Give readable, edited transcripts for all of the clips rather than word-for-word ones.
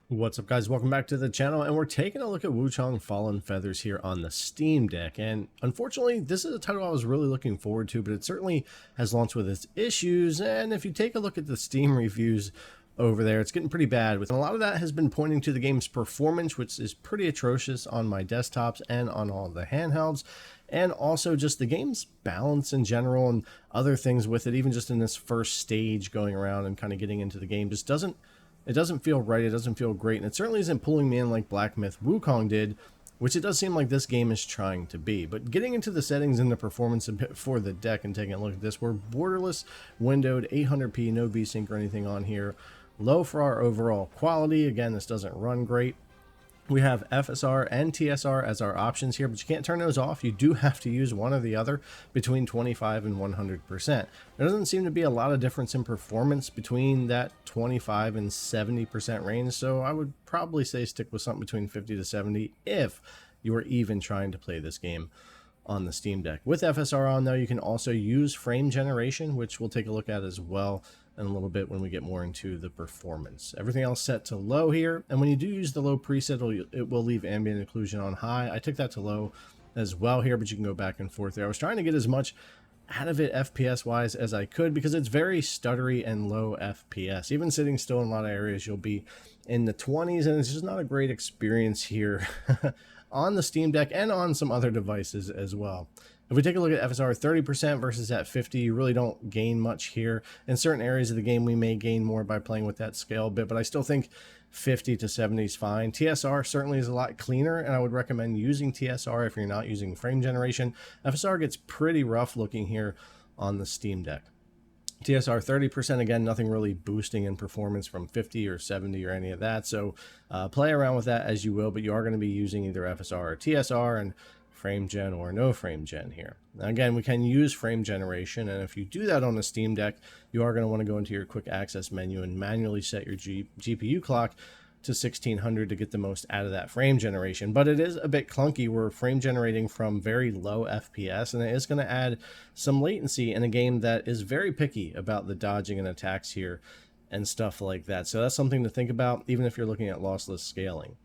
What's up, guys? Welcome back to the channel, and we're taking a look at Wuchang Fallen Feathers here on the Steam Deck. And unfortunately, this is a title I was really looking forward to, but it certainly has launched with its issues. And if you take a look at the Steam reviews over there, it's getting pretty bad. And a lot of that has been pointing to the game's performance, which is pretty atrocious on my desktops and on all the handhelds. And also just the game's balance in general and other things with it, even just in this first stage going around and kind of getting into the game, just doesn't feel right. It doesn't feel great, and it certainly isn't pulling me in like Black Myth Wukong did, which it does seem like this game is trying to be. But getting into the settings and the performance a bit for the deck and taking a look at this, we're borderless windowed, 800p, no VSync or anything on here. Low for our overall quality. Again, this doesn't run great. We have FSR and TSR as our options here, but you can't turn those off. You do have to use one or the other between 25 and 100%. There doesn't seem to be a lot of difference in performance between that 25 and 70% range, so I would probably say stick with something between 50 to 70 if you are even trying to play this game on the Steam Deck. With FSR on, though, you can also use frame generation, which we'll take a look at as well in a little bit when we get more into the performance. Everything else set to low here, and when you do use the low preset, it will leave ambient occlusion on high. I took that to low as well here, but you can go back and forth there. I was trying to get as much out of it FPS wise as I could because it's very stuttery and low FPS. Even sitting still in a lot of areas, you'll be in the 20s, and it's just not a great experience here on the Steam Deck and on some other devices as well. If we take a look at FSR 30% versus at 50, you really don't gain much here. In certain areas of the game, we may gain more by playing with that scale a bit, but I still think 50 to 70 is fine. TSR certainly is a lot cleaner, and I would recommend using TSR if you're not using frame generation. FSR gets pretty rough looking here on the Steam Deck. TSR 30%, again, nothing really boosting in performance from 50 or 70 or any of that, so play around with that as you will, but you are going to be using either FSR or TSR, and frame gen or no frame gen here. Now, again, we can use frame generation, and if you do that on the Steam Deck, you are going to want to go into your quick access menu and manually set your GPU clock to 1600 to get the most out of that frame generation. But it is a bit clunky. We're frame generating from very low FPS, and it is going to add some latency in a game that is very picky about the dodging and attacks here and stuff like that. So that's something to think about, even if you're looking at lossless scaling.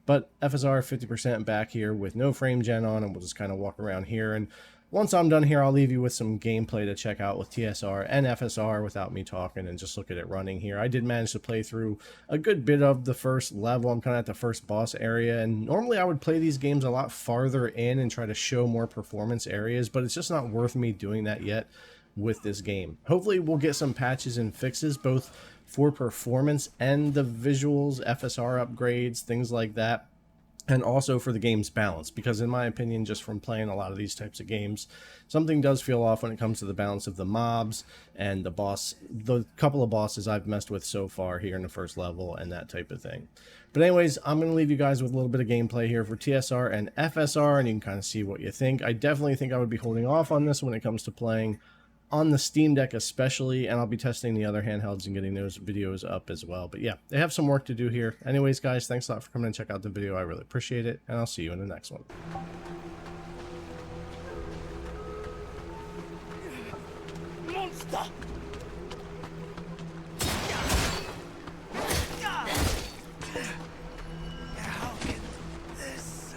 But FSR 50% back here with no frame gen on, and we'll just kind of walk around here. And once I'm done here, I'll leave you with some gameplay to check out with TSR and FSR without me talking, and just look at it running here. I did manage to play through a good bit of the first level. I'm kind of at the first boss area, and normally I would play these games a lot farther in and try to show more performance areas, but it's just not worth me doing that yet with this game. Hopefully we'll get some patches and fixes both for performance and the visuals, FSR upgrades, things like that, and also for the game's balance, because in my opinion, just from playing a lot of these types of games, something does feel off when it comes to the balance of the mobs and the couple of bosses I've messed with so far here in the first level and that type of thing. But anyways, I'm going to leave you guys with a little bit of gameplay here for TSR and FSR, and you can kind of see what you think. I definitely think I would be holding off on this when it comes to playing on the Steam Deck especially, and I'll be testing the other handhelds and getting those videos up as well. But yeah, they have some work to do here. Anyways, guys, thanks a lot for coming and check out the video. I really appreciate it, and I'll see you in the next one. Monster! How can this...